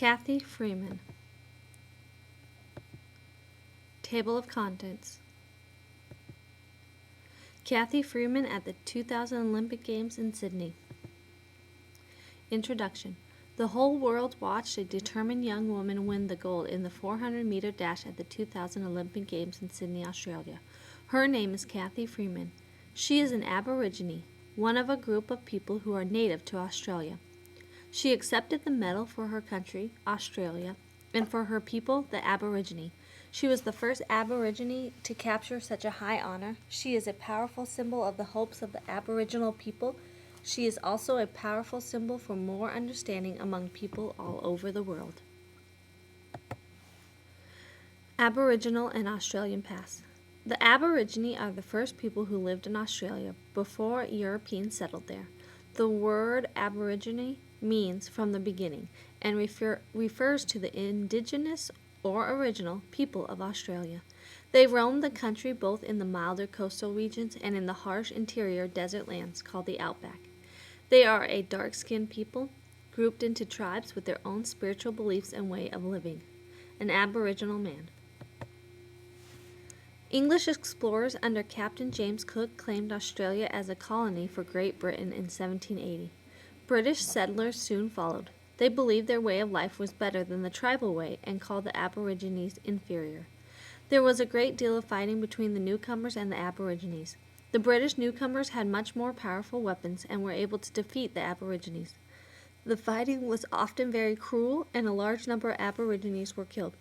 Cathy Freeman. Table of Contents. Cathy Freeman at the 2000 Olympic Games in Sydney. Introduction. The whole world watched a determined young woman win the gold in the 400-meter dash at the 2000 Olympic Games in Sydney, Australia. Her name is Cathy Freeman. She is an Aborigine, one of a group of people who are native to Australia. She accepted the medal for her country, Australia, and for her people, the Aborigine. She was the first Aborigine to capture such a high honor. She is a powerful symbol of the hopes of the Aboriginal people. She is also a powerful symbol for more understanding among people all over the world. Aboriginal and Australian past. The Aborigine are the first people who lived in Australia before Europeans settled there. The word Aborigine means from the beginning and refers to the indigenous or original people of Australia. They roamed the country both in the milder coastal regions and in the harsh interior desert lands called the outback. They are a dark-skinned people grouped into tribes with their own spiritual beliefs and way of living. An Aboriginal man. English explorers under Captain James Cook claimed Australia as a colony for Great Britain in 1780. British settlers soon followed. They believed their way of life was better than the tribal way and called the Aborigines inferior. There was a great deal of fighting between the newcomers and the Aborigines. The British newcomers had much more powerful weapons and were able to defeat the Aborigines. The fighting was often very cruel, and a large number of Aborigines were killed.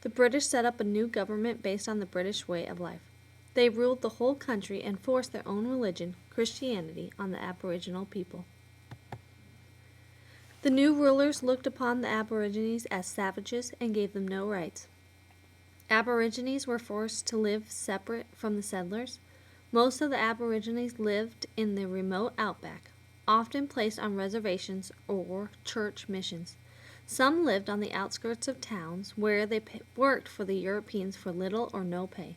The British set up a new government based on the British way of life. They ruled the whole country and forced their own religion, Christianity, on the Aboriginal people. The new rulers looked upon the Aborigines as savages and gave them no rights. Aborigines were forced to live separate from the settlers. Most of the Aborigines lived in the remote outback, often placed on reservations or church missions. Some lived on the outskirts of towns where they worked for the Europeans for little or no pay.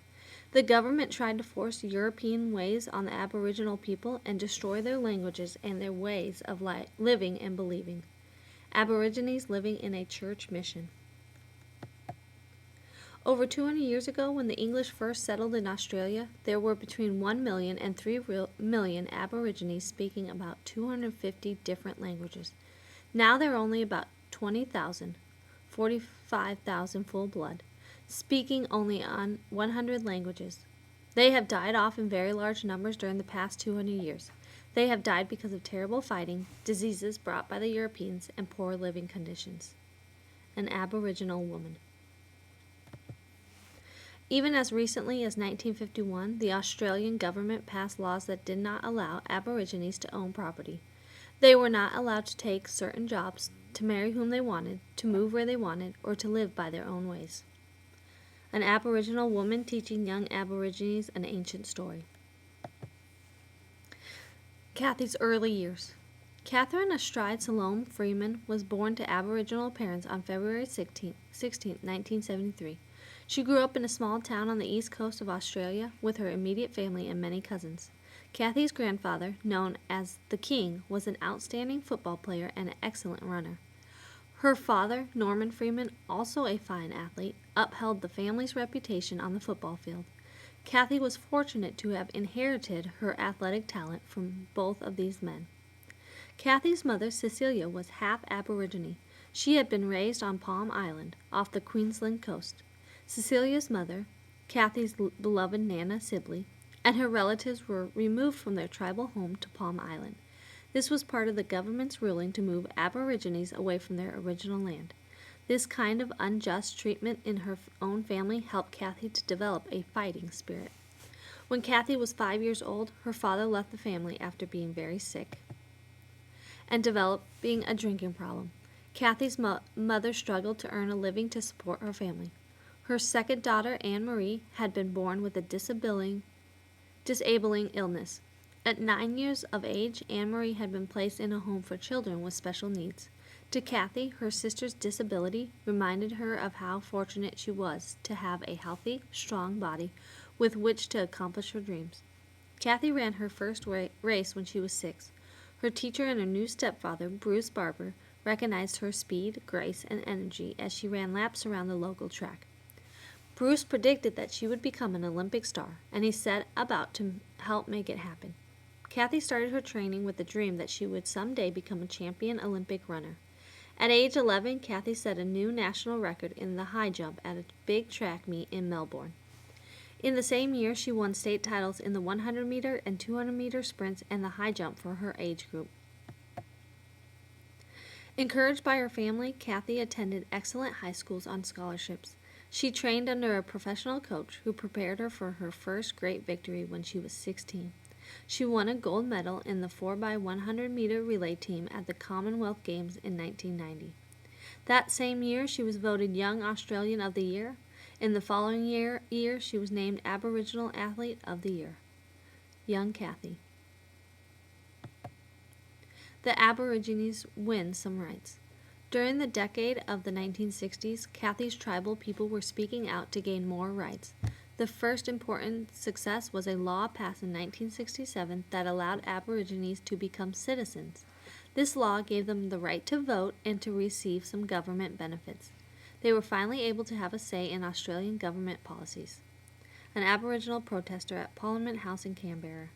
The government tried to force European ways on the Aboriginal people and destroy their languages and their ways of living and believing. Aborigines living in a church mission. Over 200 years ago, when the English first settled in Australia, there were between 1 million and 3 million Aborigines speaking about 250 different languages. Now there are only about 20,000, 45,000 full-blood, speaking only on 100 languages. They have died off in very large numbers during the past 200 years. They have died because of terrible fighting, diseases brought by the Europeans, and poor living conditions. An Aboriginal woman. Even as recently as 1951, the Australian government passed laws that did not allow Aborigines to own property. They were not allowed to take certain jobs, to marry whom they wanted, to move where they wanted, or to live by their own ways. An Aboriginal woman teaching young Aborigines an ancient story. Cathy's early years. Catherine Astride Salome Freeman was born to Aboriginal parents on February 16, 1973. She grew up in a small town on the east coast of Australia with her immediate family and many cousins. Cathy's grandfather, known as the King, was an outstanding football player and an excellent runner. Her father, Norman Freeman, also a fine athlete, upheld the family's reputation on the football field. Cathy was fortunate to have inherited her athletic talent from both of these men. Cathy's mother, Cecilia, was half Aborigine. She had been raised on Palm Island, off the Queensland coast. Cecilia's mother, Cathy's beloved Nana Sibley, and her relatives were removed from their tribal home to Palm Island. This was part of the government's ruling to move Aborigines away from their original land. This kind of unjust treatment in her own family helped Cathy to develop a fighting spirit. When Cathy was 5 years old, her father left the family after being very sick and developing a drinking problem. Cathy's mother struggled to earn a living to support her family. Her second daughter, Anne Marie, had been born with a disabling illness. At 9 years of age, Anne Marie had been placed in a home for children with special needs. To Cathy, her sister's disability reminded her of how fortunate she was to have a healthy, strong body with which to accomplish her dreams. Cathy ran her first race when she was 6. Her teacher and her new stepfather, Bruce Barber, recognized her speed, grace, and energy as she ran laps around the local track. Bruce predicted that she would become an Olympic star, and he set about to help make it happen. Cathy started her training with the dream that she would someday become a champion Olympic runner. At age 11, Cathy set a new national record in the high jump at a big track meet in Melbourne. In the same year, she won state titles in the 100-meter and 200-meter sprints and the high jump for her age group. Encouraged by her family, Cathy attended excellent high schools on scholarships. She trained under a professional coach who prepared her for her first great victory when she was 16. She won a gold medal in the 4x100-meter relay team at the Commonwealth Games in 1990. That same year, she was voted Young Australian of the Year. In the following year, she was named Aboriginal Athlete of the Year. Young Cathy. The Aborigines win some rights. During the decade of the 1960s, Cathy's tribal people were speaking out to gain more rights. The first important success was a law passed in 1967 that allowed Aborigines to become citizens. This law gave them the right to vote and to receive some government benefits. They were finally able to have a say in Australian government policies. An Aboriginal protester at Parliament House in Canberra.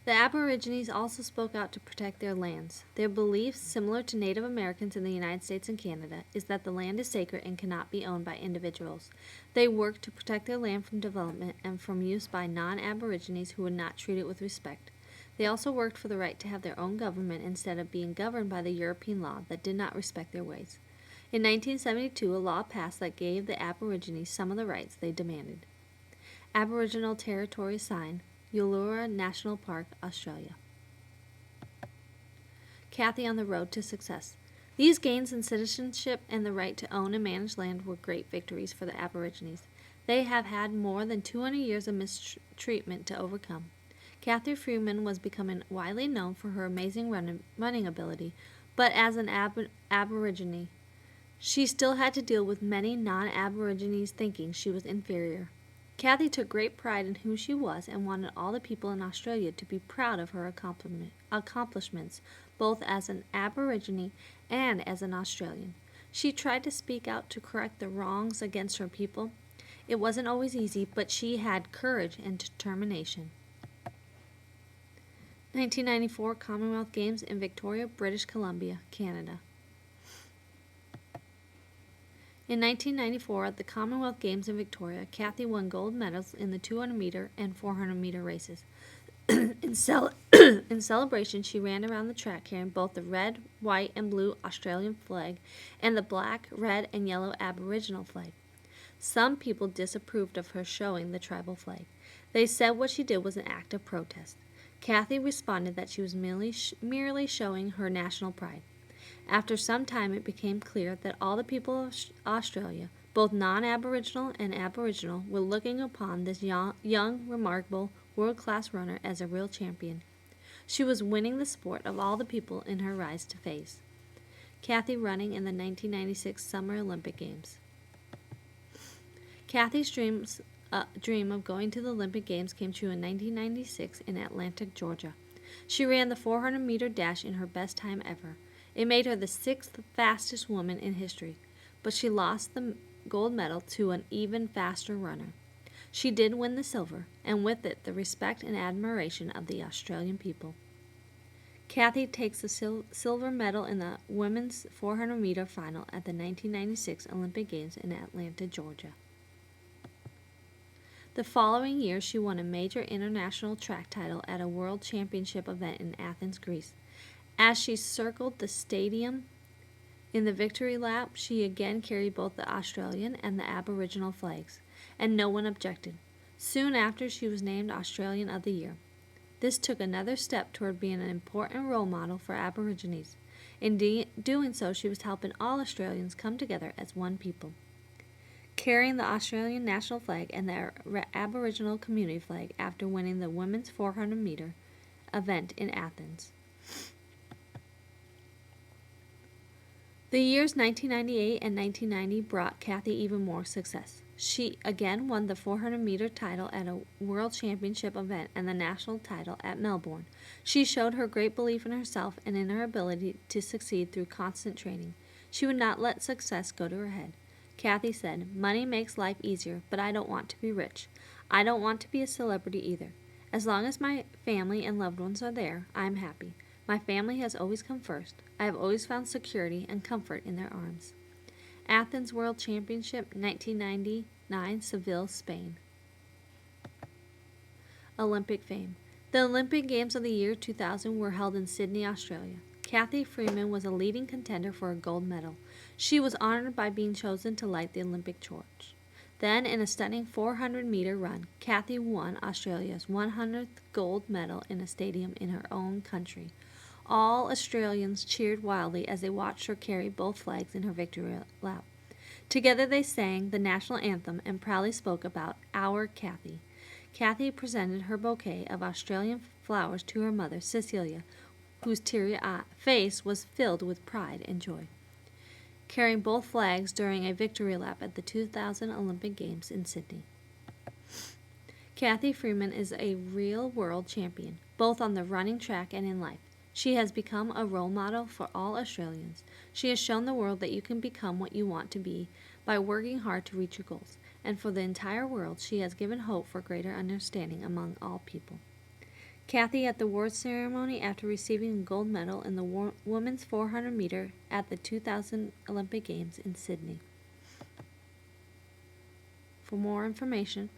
The Aborigines also spoke out to protect their lands. Their beliefs, similar to Native Americans in the United States and Canada, is that the land is sacred and cannot be owned by individuals. They worked to protect their land from development and from use by non-Aborigines who would not treat it with respect. They also worked for the right to have their own government instead of being governed by the European law that did not respect their ways. In 1972, a law passed that gave the Aborigines some of the rights they demanded. Aboriginal Territory Sign, Uluru National Park, Australia. Cathy on the road to success. These gains in citizenship and the right to own and manage land were great victories for the Aborigines. They have had more than 200 years of mistreatment to overcome. Cathy Freeman was becoming widely known for her amazing running ability, but as an Aborigine, she still had to deal with many non-Aborigines thinking she was inferior. Cathy took great pride in who she was and wanted all the people in Australia to be proud of her accomplishments, both as an Aborigine and as an Australian. She tried to speak out to correct the wrongs against her people. It wasn't always easy, but she had courage and determination. 1994 Commonwealth Games in Victoria, British Columbia, Canada. In 1994, at the Commonwealth Games in Victoria, Cathy won gold medals in the 200-meter and 400-meter races. In celebration, she ran around the track carrying both the red, white, and blue Australian flag and the black, red, and yellow Aboriginal flag. Some people disapproved of her showing the tribal flag. They said what she did was an act of protest. Cathy responded that she was merely showing her national pride. After some time, it became clear that all the people of Australia, both non-Aboriginal and Aboriginal, were looking upon this young, remarkable, world-class runner as a real champion. She was winning the sport of all the people in her rise to face. Cathy running in the 1996 Summer Olympic Games. Cathy's dream of going to the Olympic Games came true in 1996 in Atlanta, Georgia. She ran the 400-meter dash in her best time ever. It made her the 6th fastest woman in history, but she lost the gold medal to an even faster runner. She did win the silver, and with it the respect and admiration of the Australian people. Cathy takes the silver medal in the women's 400-meter final at the 1996 Olympic Games in Atlanta, Georgia. The following year, she won a major international track title at a World Championship event in Athens, Greece. As she circled the stadium in the victory lap, she again carried both the Australian and the Aboriginal flags, and no one objected. Soon after, she was named Australian of the Year. This took another step toward being an important role model for Aborigines. In doing so, she was helping all Australians come together as one people. Carrying the Australian national flag and the Aboriginal community flag after winning the women's 400-meter event in Athens. The years 1998 and 1990 brought Cathy even more success. She again won the 400-meter title at a World Championship event and the national title at Melbourne. She showed her great belief in herself and in her ability to succeed through constant training. She would not let success go to her head. Cathy said, "Money makes life easier, but I don't want to be rich. I don't want to be a celebrity either. As long as my family and loved ones are there, I am happy. My family has always come first. I have always found security and comfort in their arms." Athens World Championship, 1999, Seville, Spain. Olympic fame. The Olympic Games of the year 2000 were held in Sydney, Australia. Cathy Freeman was a leading contender for a gold medal. She was honored by being chosen to light the Olympic torch. Then, in a stunning 400-meter run, Cathy won Australia's 100th gold medal in a stadium in her own country. All Australians cheered wildly as they watched her carry both flags in her victory lap. Together they sang the national anthem and proudly spoke about "Our Cathy." Cathy presented her bouquet of Australian flowers to her mother, Cecilia, whose teary face was filled with pride and joy. Carrying both flags during a victory lap at the 2000 Olympic Games in Sydney. Cathy Freeman is a real world champion, both on the running track and in life. She has become a role model for all Australians. She has shown the world that you can become what you want to be by working hard to reach your goals. And for the entire world, she has given hope for greater understanding among all people. Cathy at the award ceremony after receiving a gold medal in the women's 400 meter at the 2000 Olympic Games in Sydney. For more information,